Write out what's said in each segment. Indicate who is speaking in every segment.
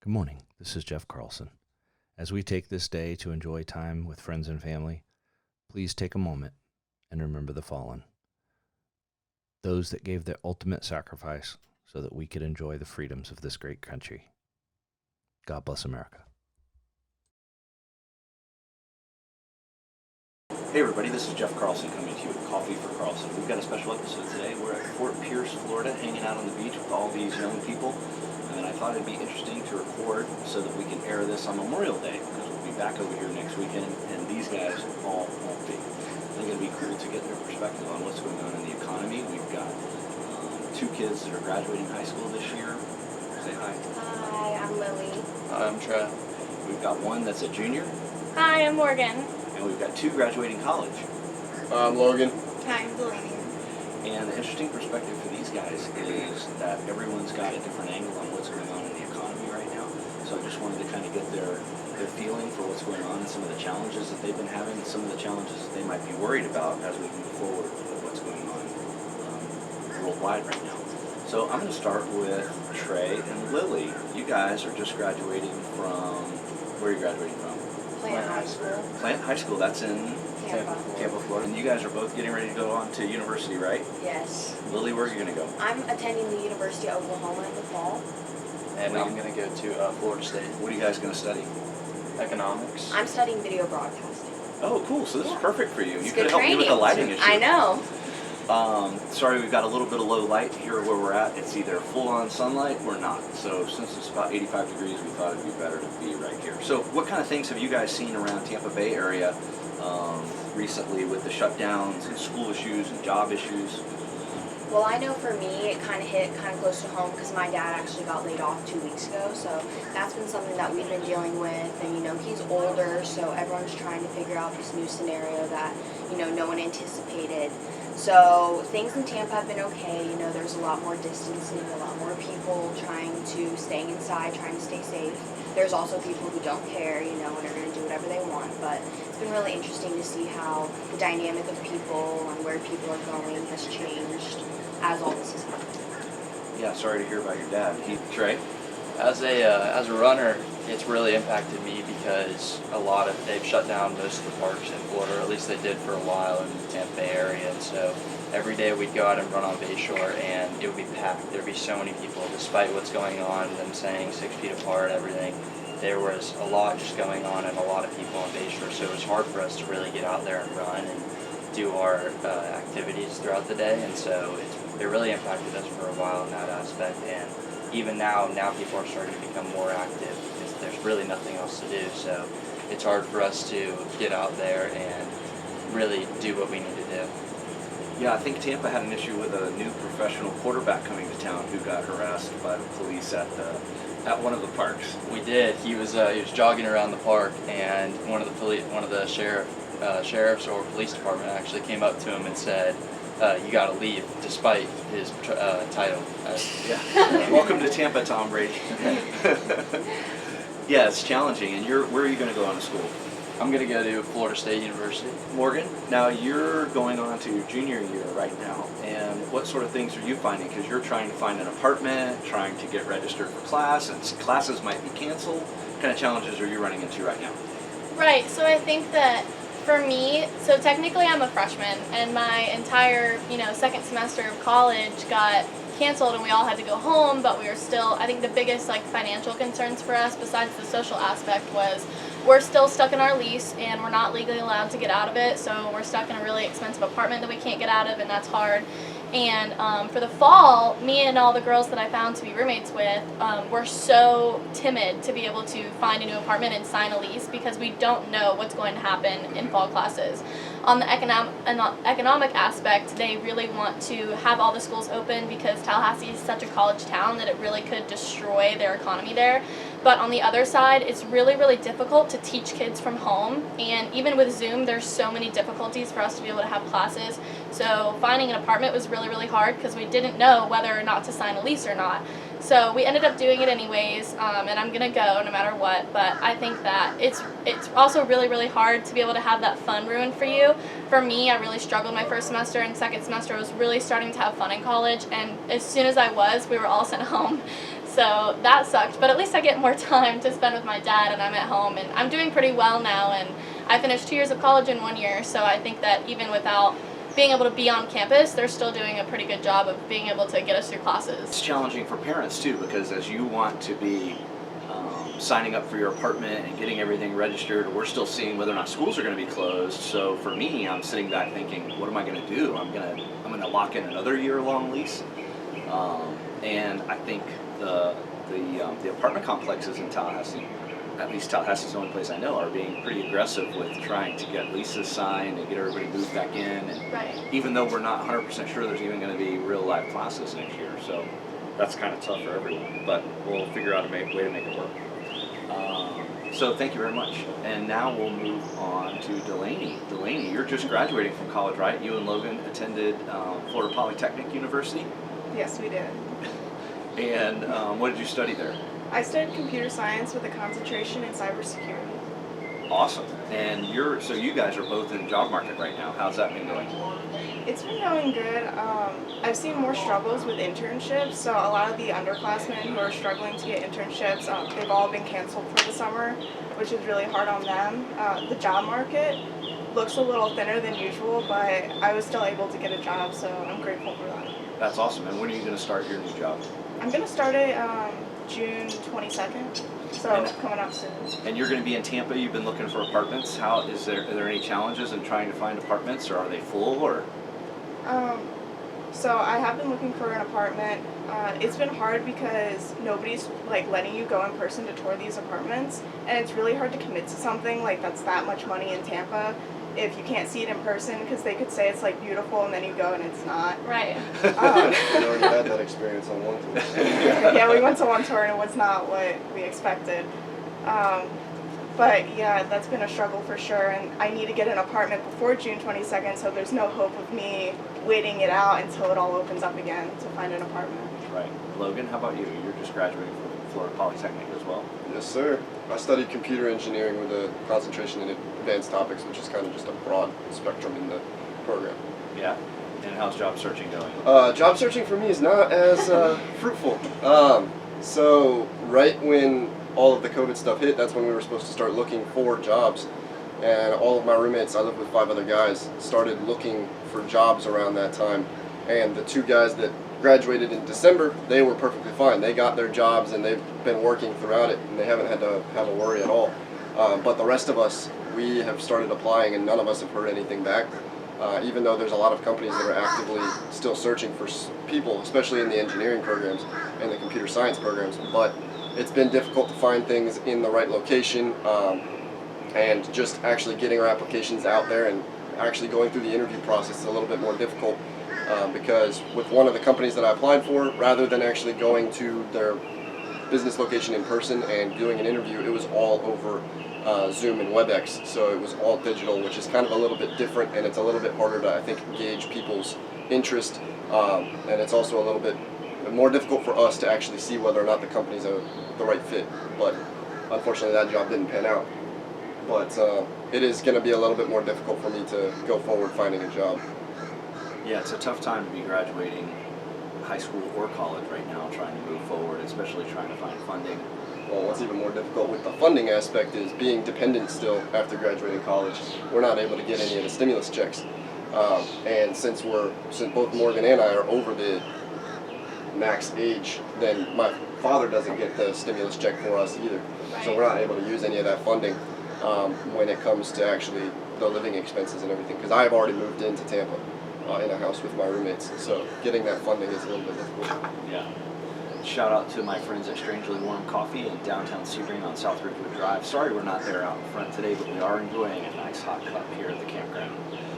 Speaker 1: Good morning. This is Jeff Carlson. As we take this day to enjoy time with friends and family, please take a moment and remember the fallen, those that gave their ultimate sacrifice so that we could enjoy the freedoms of this great country. God bless America.
Speaker 2: Hey everybody, this is Jeff Carlson coming to you with Coffee for Carlson. We've got a special episode today. We're at Fort Pierce, Florida, hanging out on the beach with all these young people. And I thought it'd be interesting to record so that we can air this on Memorial Day, because we'll be back over here next weekend, and these guys all won't be. I think it'd be cool to get their perspective on what's going on in the economy. We've got two kids that are graduating high school this year. Say hi.
Speaker 3: Hi, I'm Lily.
Speaker 4: Hi, I'm Trey.
Speaker 2: We've got one that's a junior.
Speaker 3: Hi, I'm Morgan.
Speaker 2: And we've got two graduating college.
Speaker 4: I'm Logan.
Speaker 3: Hi, I'm Delaney.
Speaker 2: And the interesting perspective for these guys is that everyone's got a different angle on what's going on in the economy right now. So I just wanted to kind of get their feeling for what's going on and some of the challenges that they've been having and some of the challenges that they might be worried about as we move forward with what's going on worldwide right now. So I'm going to start with Trey and Lily. You guys are just graduating from, where are you graduating from?
Speaker 3: Plant High School.
Speaker 2: Plant High School, that's in
Speaker 3: Tampa.
Speaker 2: Tampa, Florida. And you guys are both getting ready to go on to university, right?
Speaker 3: Yes.
Speaker 2: Lily, where are you going to go?
Speaker 3: I'm attending the University of Oklahoma in the fall.
Speaker 4: And I'm going to go to Florida State.
Speaker 2: What are you guys going to study?
Speaker 4: Economics.
Speaker 3: I'm studying video broadcasting.
Speaker 2: Oh, cool. So this is perfect for you.
Speaker 3: It's
Speaker 2: You
Speaker 3: good
Speaker 2: could help me with the lighting
Speaker 3: training.
Speaker 2: issue.
Speaker 3: I know.
Speaker 2: Sorry, we've got a little bit of low light here where we're at. It's either full-on sunlight or not. So since it's about 85 degrees, we thought it'd be better to be right here. So what kind of things have you guys seen around Tampa Bay area recently with the shutdowns and school issues and job issues?
Speaker 3: Well, I know for me, it kind of hit kind of close to home because my dad actually got laid off 2 weeks ago. So that's been something that we've been dealing with. And, he's older, so everyone's trying to figure out this new scenario that, no one anticipated. So things in Tampa have been okay. There's a lot more distancing, a lot more people staying inside, trying to stay safe. There's also people who don't care, and are going to do whatever they want. But it's been really interesting to see how the dynamic of people and where people are going has changed as all this has happened.
Speaker 2: Yeah, sorry to hear about your dad. Trey?
Speaker 4: As a runner, it's really impacted me because they've shut down most of the parks in Florida, or at least they did for a while in the Tampa Bay area. And so every day we'd go out and run on Bayshore, and it would be packed. There'd be so many people, despite what's going on, them saying 6 feet apart, everything. There was a lot just going on and a lot of people on Bayshore, so it was hard for us to really get out there and run and do our activities throughout the day. And so it really impacted us for a while in that aspect. And even now people are starting to become more active because there's really nothing else to do. So it's hard for us to get out there and really do what we need to do.
Speaker 2: Yeah, I think Tampa had an issue with a new professional quarterback coming to town who got harassed by the police at one of the parks.
Speaker 4: We did. He was jogging around the park, and one of the sheriffs or police department actually came up to him and said, "You got to leave," despite his title.
Speaker 2: Yeah. Welcome to Tampa, Tom Brady. Yeah, it's challenging. And where are you going to go on to school?
Speaker 4: I'm going to go to Florida State University.
Speaker 2: Morgan, now you're going on to your junior year right now, and what sort of things are you finding? Because you're trying to find an apartment, trying to get registered for class, and classes might be canceled. What kind of challenges are you running into right now?
Speaker 5: Right, so I think that for me, so technically I'm a freshman, and my entire, second semester of college got canceled and we all had to go home, but we were still, I think the biggest financial concerns for us besides the social aspect was we're still stuck in our lease and we're not legally allowed to get out of it, so we're stuck in a really expensive apartment that we can't get out of, and that's hard. And for the fall, me and all the girls that I found to be roommates with were so timid to be able to find a new apartment and sign a lease because we don't know what's going to happen in fall classes. On the economic aspect, they really want to have all the schools open because Tallahassee is such a college town that it really could destroy their economy there. But on the other side, it's really, really difficult to teach kids from home. And even with Zoom, there's so many difficulties for us to be able to have classes. So finding an apartment was really, really hard because we didn't know whether or not to sign a lease or not. So we ended up doing it anyways, and I'm going to go no matter what. But I think that it's also really, really hard to be able to have that fun ruined for you. For me, I really struggled my first semester, and second semester I was really starting to have fun in college. And as soon as we were all sent home. So that sucked, but at least I get more time to spend with my dad, and I'm at home, and I'm doing pretty well now, and I finished 2 years of college in 1 year, so I think that even without being able to be on campus, they're still doing a pretty good job of being able to get us through classes.
Speaker 2: It's challenging for parents too, because as you want to be signing up for your apartment and getting everything registered, we're still seeing whether or not schools are going to be closed. So for me, I'm sitting back thinking, what am I going to do? I'm going to lock in another year-long lease, and I think the apartment complexes in Tallahassee, at least Tallahassee's the only place I know, are being pretty aggressive with trying to get leases signed and get everybody moved back in. And
Speaker 5: Right.
Speaker 2: even though we're not 100% sure there's even going to be real live classes next year, so that's kind of tough for everyone. But we'll figure out a way to make it work. So thank you very much. And now we'll move on to Delaney. Delaney, you're just graduating from college, right? You and Logan attended Florida Polytechnic University.
Speaker 6: Yes, we did.
Speaker 2: And what did you study there?
Speaker 6: I studied computer science with a concentration in cybersecurity.
Speaker 2: Awesome. And so you guys are both in the job market right now. How's that been going?
Speaker 6: It's been going good. I've seen more struggles with internships, so a lot of the underclassmen who are struggling to get internships, they've all been canceled for the summer, which is really hard on them. The job market looks a little thinner than usual, but I was still able to get a job, so I'm grateful for that.
Speaker 2: That's awesome. And when are you going to start your new job?
Speaker 6: I'm going to start it June 22nd, so
Speaker 2: And-
Speaker 6: coming up soon.
Speaker 2: And you're going to be in Tampa. You've been looking for apartments. Are there any challenges in trying to find apartments, or are they full? Or
Speaker 6: So I have been looking for an apartment. It's been hard because nobody's like letting you go in person to tour these apartments, and it's really hard to commit to something like that's that much money in Tampa if you can't see it in person, because they could say it's like beautiful and then you go and it's not.
Speaker 5: Right.
Speaker 7: We already had that experience on one tour.
Speaker 6: Yeah, we went to one tour and it was not what we expected. But yeah, that's been a struggle for sure, and I need to get an apartment before June 22nd, so there's no hope of me waiting it out until it all opens up again to find an apartment.
Speaker 2: Right. Logan, how about you? You're just graduating from Florida Polytechnic as well.
Speaker 7: Yes, sir. I studied computer engineering with a concentration in advanced topics, which is kind of just a broad spectrum in the program.
Speaker 2: Yeah. And how's job searching going?
Speaker 7: Job searching for me is not as fruitful. So right when all of the COVID stuff hit, that's when we were supposed to start looking for jobs. And all of my roommates, I lived with 5 other guys, started looking for jobs around that time. And the 2 guys that graduated in December, they were perfectly fine. They got their jobs and they've been working throughout it, and they haven't had to have a worry at all. But the rest of us, we have started applying, and none of us have heard anything back. Even though there's a lot of companies that are actively still searching for people, especially in the engineering programs and the computer science programs. But it's been difficult to find things in the right location, and just actually getting our applications out there and actually going through the interview process is a little bit more difficult, because with one of the companies that I applied for, rather than actually going to their business location in person and doing an interview, it was all over Zoom and WebEx, so it was all digital, which is kind of a little bit different, and it's a little bit harder to, I think, gauge people's interest, and it's also a little bit more difficult for us to actually see whether or not the company's the right fit. But unfortunately, that job didn't pan out. But it is going to be a little bit more difficult for me to go forward finding a job.
Speaker 2: Yeah, it's a tough time to be graduating high school or college right now, trying to move forward, especially trying to find funding.
Speaker 7: Well, what's even more difficult with the funding aspect is being dependent still after graduating college. We're not able to get any of the stimulus checks. And since both Morgan and I are over the max age, then my father doesn't get the stimulus check for us either. So we're not able to use any of that funding when it comes to actually the living expenses and everything, because I've already moved into Tampa in a house with my roommates, so getting that funding is a little bit difficult.
Speaker 2: Yeah. Shout out to my friends at Strangely Warm Coffee in downtown Sebring on South Ridgewood Drive. Sorry we're not there out in front today, but we are enjoying a nice hot cup here at the campground.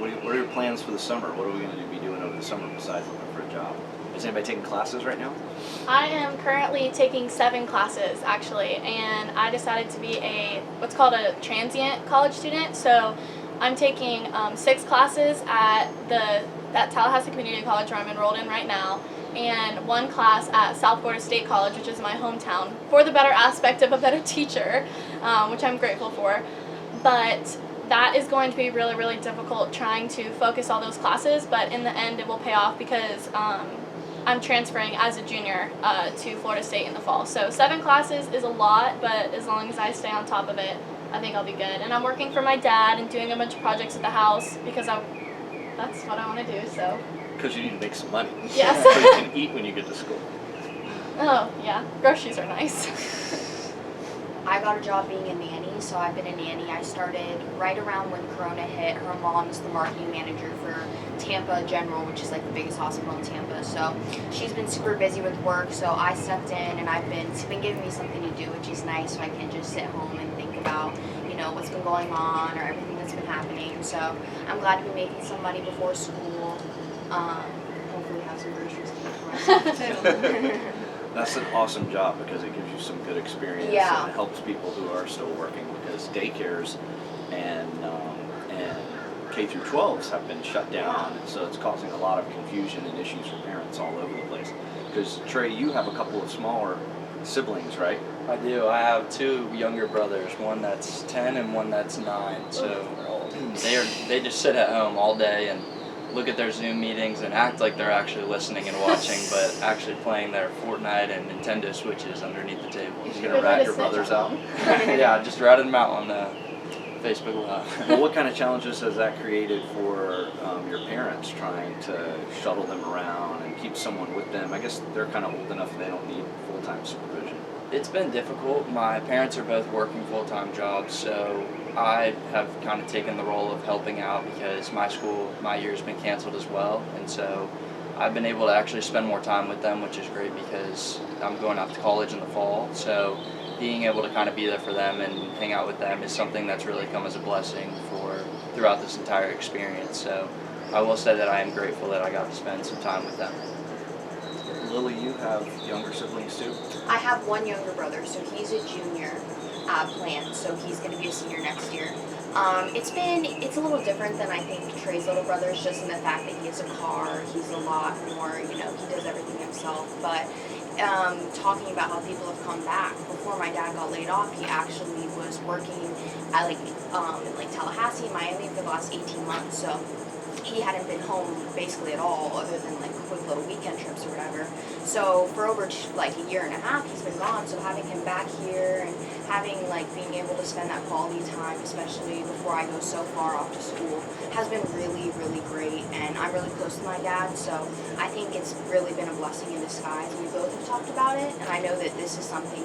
Speaker 2: What are your plans for the summer? What are we going to be doing over the summer besides looking for a job? Is anybody taking classes right now?
Speaker 5: I am currently taking 7 classes actually, and I decided to be what's called a transient college student. So I'm taking 6 classes at Tallahassee Community College where I'm enrolled in right now, and 1 class at South Florida State College, which is my hometown, for the better aspect of a better teacher, which I'm grateful for. But that is going to be really, really difficult trying to focus all those classes, but in the end it will pay off because I'm transferring as a junior to Florida State in the fall. So 7 classes is a lot, but as long as I stay on top of it, I think I'll be good. And I'm working for my dad and doing a bunch of projects at the house because that's what I want to do. So.
Speaker 2: Because you need to make some money.
Speaker 5: Yes.
Speaker 2: So you can eat when you get to school.
Speaker 5: Oh yeah, groceries are nice.
Speaker 3: I got a job being a nanny, so I've been a nanny. I started right around when Corona hit. Her mom's the marketing manager for Tampa General, which is like the biggest hospital in Tampa. So she's been super busy with work, so I stepped in and she's been giving me something to do, which is nice, so I can just sit home and think about, what's been going on or everything that's been happening. So I'm glad to be making some money before school. Hopefully have some groceries to eat for myself too.
Speaker 2: That's an awesome job because it gives you some good experience
Speaker 3: Yeah.
Speaker 2: and it helps people who are still working because daycares and K through 12s have been shut down, and so it's causing a lot of confusion and issues for parents all over the place. Because Trey, you have a couple of smaller siblings, right?
Speaker 4: I do. I have 2 younger brothers, one that's 10 and one that's 9. So they just sit at home all day and look at their Zoom meetings and act like they're actually listening and watching, but actually playing their Fortnite and Nintendo Switches underneath the table.
Speaker 2: You're gonna rat your brothers out.
Speaker 4: Yeah, just ratted them out on Facebook Live.
Speaker 2: Well, what kind of challenges has that created for your parents trying to shuttle them around and keep someone with them? I guess they're kind of old enough they don't need full-time supervision.
Speaker 4: It's been difficult. My parents are both working full-time jobs, so I have kind of taken the role of helping out because my year's been canceled as well, and so I've been able to actually spend more time with them, which is great because I'm going out to college in the fall, so being able to kind of be there for them and hang out with them is something that's really come as a blessing throughout this entire experience. So I will say that I am grateful that I got to spend some time with them.
Speaker 2: Lily, you have younger siblings too?
Speaker 3: I have one younger brother, so he's a junior at Plant, so he's going to be a senior next year. It's a little different than I think Trey's little brother's, just in the fact that he has a car, he's a lot more, he does everything himself, but talking about how people have come back. Before my dad got laid off, he actually was working at in Tallahassee, Miami for the last 18 months, so he hadn't been home basically at all other than quick little weekend trips or whatever. So for over a year and a half he's been gone, so having him back here and having being able to spend that quality time, especially before I go so far off to school, has been really, really great. And I'm really close to my dad, so I think it's really been a blessing in disguise. We both have talked about it, and I know that this is something,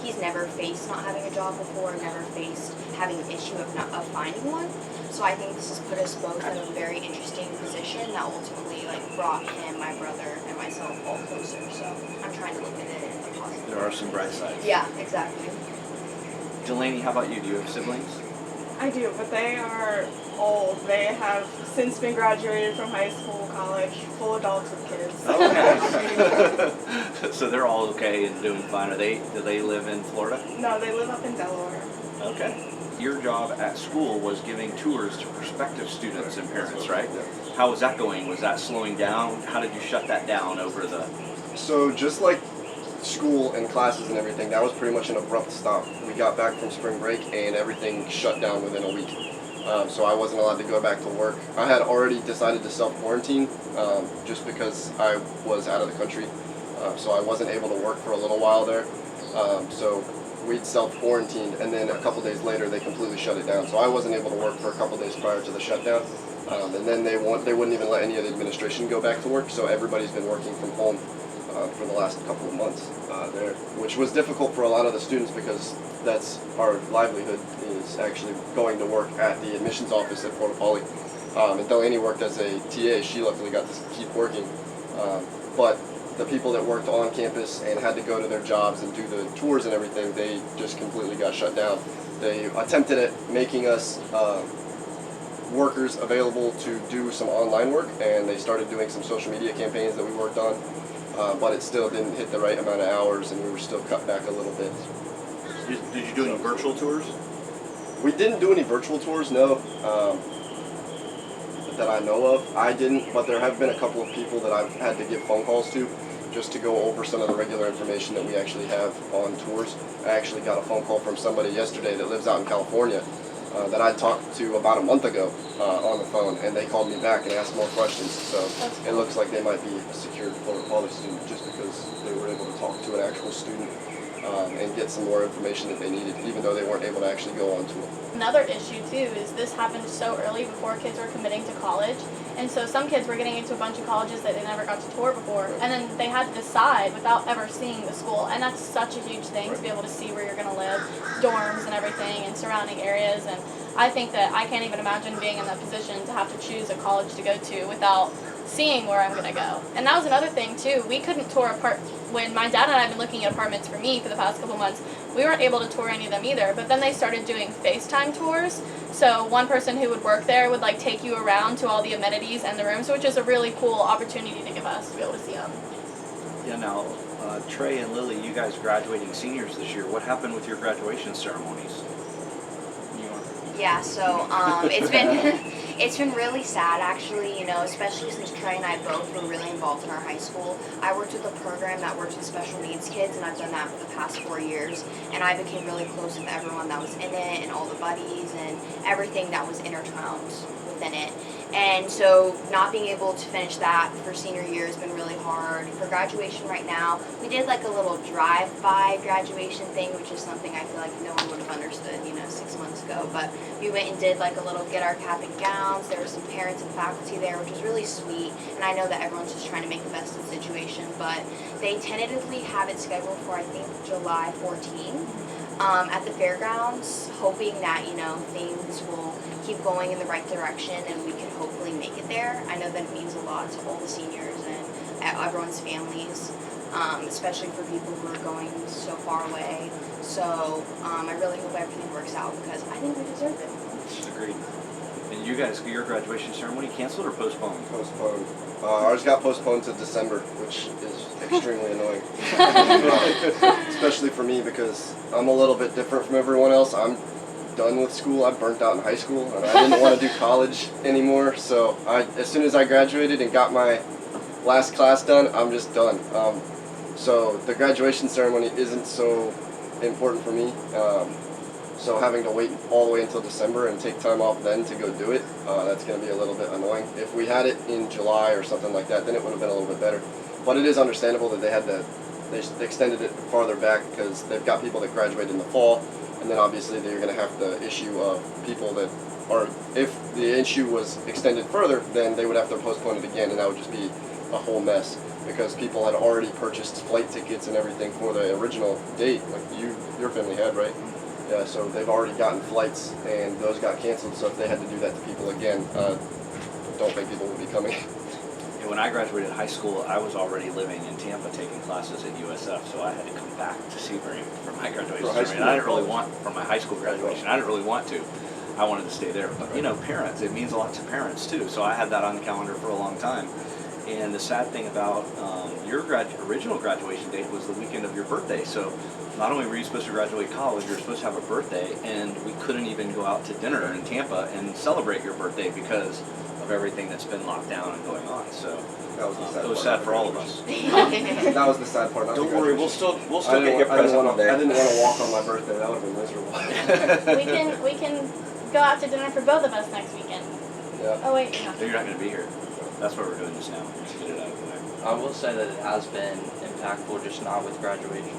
Speaker 3: he's never faced not having a job before, never faced having an issue of finding one. So I think this has put us both in a very interesting position that ultimately brought him, my brother, and myself all closer. So I'm trying to look at it in a positive.
Speaker 2: There are some bright sides.
Speaker 3: Yeah, exactly.
Speaker 2: Delaney, how about you? Do you have siblings?
Speaker 6: I do, but they are old. They have since been graduated from high school, college, full adults with kids.
Speaker 2: Okay. So they're all okay and doing fine. Do they live in Florida?
Speaker 6: No, they live up in Delaware.
Speaker 2: Okay. Your job at school was giving tours to prospective students and parents, right? How was that going? Was that slowing down? How did you shut that down over the...
Speaker 7: So just like school and classes and everything, that was pretty much an abrupt stop. We got back from spring break and everything shut down within a week. So I wasn't allowed to go back to work. I had already decided to self-quarantine just because I was out of the country. So I wasn't able to work for a little while there. So we'd self-quarantined, and then a couple days later they completely shut it down. So I wasn't able to work for a couple days prior to the shutdown. And then they wouldn't even let any of the administration go back to work, so everybody's been working from home for the last couple of months there, which was difficult for a lot of the students because that's our livelihood, is actually going to work at the admissions office at Florida Poly. And Delaney worked as a TA. She luckily got to keep working. But the people that worked on campus and had to go to their jobs and do the tours and everything, they just completely got shut down. They attempted at making us workers available to do some online work, and they started doing some social media campaigns that we worked on, but it still didn't hit the right amount of hours, and we were still cut back a little bit.
Speaker 2: Did you do any virtual tours?
Speaker 7: We didn't do any virtual tours, no, that I know of. I didn't, but there have been a couple of people that I've had to give phone calls to just to go over some of the regular information that we actually have on tours. I actually got a phone call from somebody yesterday that lives out in California, that I talked to about a month ago on the phone, and they called me back and asked more questions. So it looks like they might be a secured Florida college student just because they were able to talk to an actual student and get some more information that they needed, even though they weren't able to actually go on to it.
Speaker 5: Another issue too is this happened so early before kids were committing to college, and so some kids were getting into a bunch of colleges that they never got to tour before, and then they had to decide without ever seeing the school, and that's such a huge thing to be able to see where you're going to live, dorms and everything, and surrounding areas. And I think that I can't even imagine being in that position to have to choose a college to go to without seeing where I'm going to go. And that was another thing too. We couldn't tour apart when my dad and I have been looking at apartments for me for the past couple months. We weren't able to tour any of them either, but then they started doing FaceTime tours. So one person who would work there would like take you around to all the amenities and the rooms, which is a really cool opportunity to give us to be able to see them.
Speaker 2: Yeah, now, Trey and Lily, you guys graduating seniors this year. What happened with your graduation ceremonies?
Speaker 3: Yeah, so it's been really sad actually, you know, especially since Trey and I both were really involved in our high school. I worked with a program that works with special needs kids, and I've done that for the past 4 years, and I became really close with everyone that was in it and all the buddies and everything that was intertwined within it. And so not being able to finish that for senior year has been really hard. For graduation right now, we did like a little drive-by graduation thing, which is something I feel like no one would have understood, you know, 6 months ago. But we went and did like a little get our cap and gowns. There were some parents and faculty there, which was really sweet. And I know that everyone's just trying to make the best of the situation. But they tentatively have it scheduled for, I think, July 14th. At the fairgrounds, hoping that, you know, things will keep going in the right direction and we can hopefully make it there. I know that it means a lot to all the seniors and everyone's families, especially for people who are going so far away. So I really hope everything works out because I think we deserve it.
Speaker 2: Agreed. And you guys, your graduation ceremony canceled or postponed?
Speaker 7: Postponed. Ours got postponed to December, which is extremely annoying. Especially for me because I'm a little bit different from everyone else. I'm done with school. I burnt out in high school and I didn't want to do college anymore. So as soon as I graduated and got my last class done, I'm just done. So the graduation ceremony isn't so important for me. So having to wait all the way until December and take time off then to go do it, that's going to be a little bit annoying. If we had it in July or something like that, then it would have been a little bit better. But it is understandable that they extended it farther back because they've got people that graduate in the fall, and then obviously they're going to have the issue of people that are, if the issue was extended further, then they would have to postpone it again, and that would just be a whole mess because people had already purchased flight tickets and everything for the original date, like your family had, right? Yeah, so they've already gotten flights, and those got canceled. So if they had to do that to people again, don't think people would be coming.
Speaker 2: Yeah, when I graduated high school, I was already living in Tampa taking classes at USF, so I had to come back to Sebring for my graduation ceremony. And I didn't really want, for my high school graduation, I didn't really want to. I wanted to stay there. But, you know, parents, it means a lot to parents, too. So I had that on the calendar for a long time. And the sad thing about your original graduation date was the weekend of your birthday. So not only were you supposed to graduate college, you were supposed to have a birthday, and we couldn't even go out to dinner in Tampa and celebrate your birthday because of everything that's been locked down and going on. So
Speaker 7: That was the sad
Speaker 2: it was
Speaker 7: part.
Speaker 2: sad for all of us.
Speaker 7: That was the sad part. Not the
Speaker 2: Don't worry, we'll
Speaker 7: graduation.
Speaker 2: still get your present one day.
Speaker 7: I didn't want to walk on my birthday. That would have been miserable.
Speaker 5: We can go out to dinner for both of us next weekend.
Speaker 7: Yeah.
Speaker 5: Oh wait, no.
Speaker 2: So you're not going to be here. That's what we're doing just now. Just get it out of the way.
Speaker 4: I will say that it has been impactful, just not with graduation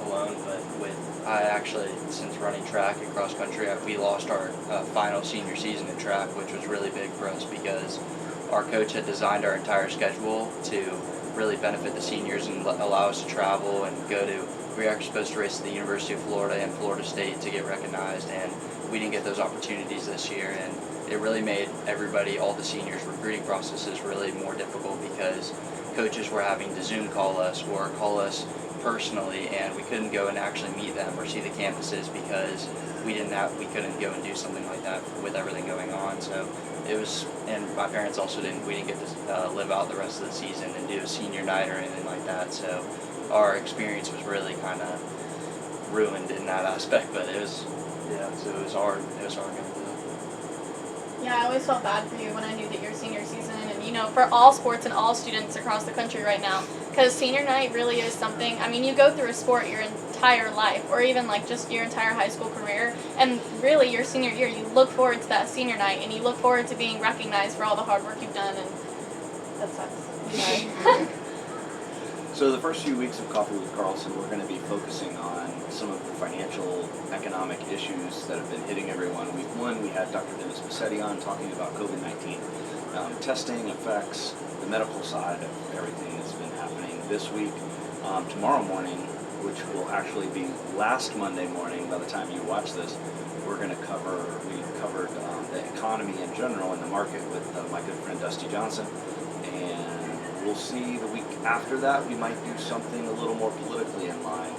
Speaker 4: alone, but with I actually, since running track and cross country, we lost our final senior season in track, which was really big for us because our coach had designed our entire schedule to really benefit the seniors and allow us to travel and go to. We were actually supposed to race at the University of Florida and Florida State to get recognized, and we didn't get those opportunities this year, and it really made everybody, all the seniors' recruiting processes really more difficult because coaches were having to Zoom call us or call us personally, and we couldn't go and actually meet them or see the campuses because we couldn't go and do something like that with everything going on. So it was, and my parents also we didn't get to live out the rest of the season and do a senior night or anything like that. So our experience was really kind of ruined in that aspect, but it was, yeah, so it was hard going through that.
Speaker 5: Yeah, I always felt bad for you when I knew that your senior season, and you know, for all sports and all students across the country right now, because senior night really is something. I mean, you go through a sport your entire life, or even like just your entire high school career, and really your senior year, you look forward to that senior night, and you look forward to being recognized for all the hard work you've done, and that sucks. Sorry.
Speaker 2: So the first few weeks of Coffee with Carlson, we're going to be focusing on some of the financial, economic issues that have been hitting everyone. Week 1, we had Dr. Dennis Bassetti on talking about COVID-19, testing, effects, the medical side of everything that's been happening this week. Tomorrow morning, which will actually be last Monday morning by the time you watch this, we covered the economy in general and the market with my good friend Dusty Johnson. And we'll see the week after that, we might do something a little more politically in line.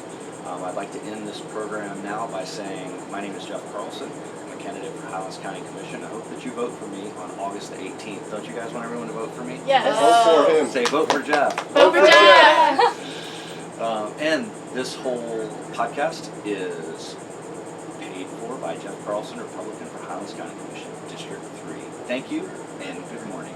Speaker 2: I'd like to end this program now by saying, my name is Jeff Carlson. I'm a candidate for Highlands County Commission. I hope that you vote for me on August the 18th. Don't you guys want everyone to vote for me?
Speaker 5: Yes.
Speaker 7: Vote for him.
Speaker 2: Say vote for Jeff.
Speaker 5: Vote for Jeff.
Speaker 2: And this whole podcast is paid for by Jeff Carlson, Republican for Highlands County Commission, District 3. Thank you, and good morning.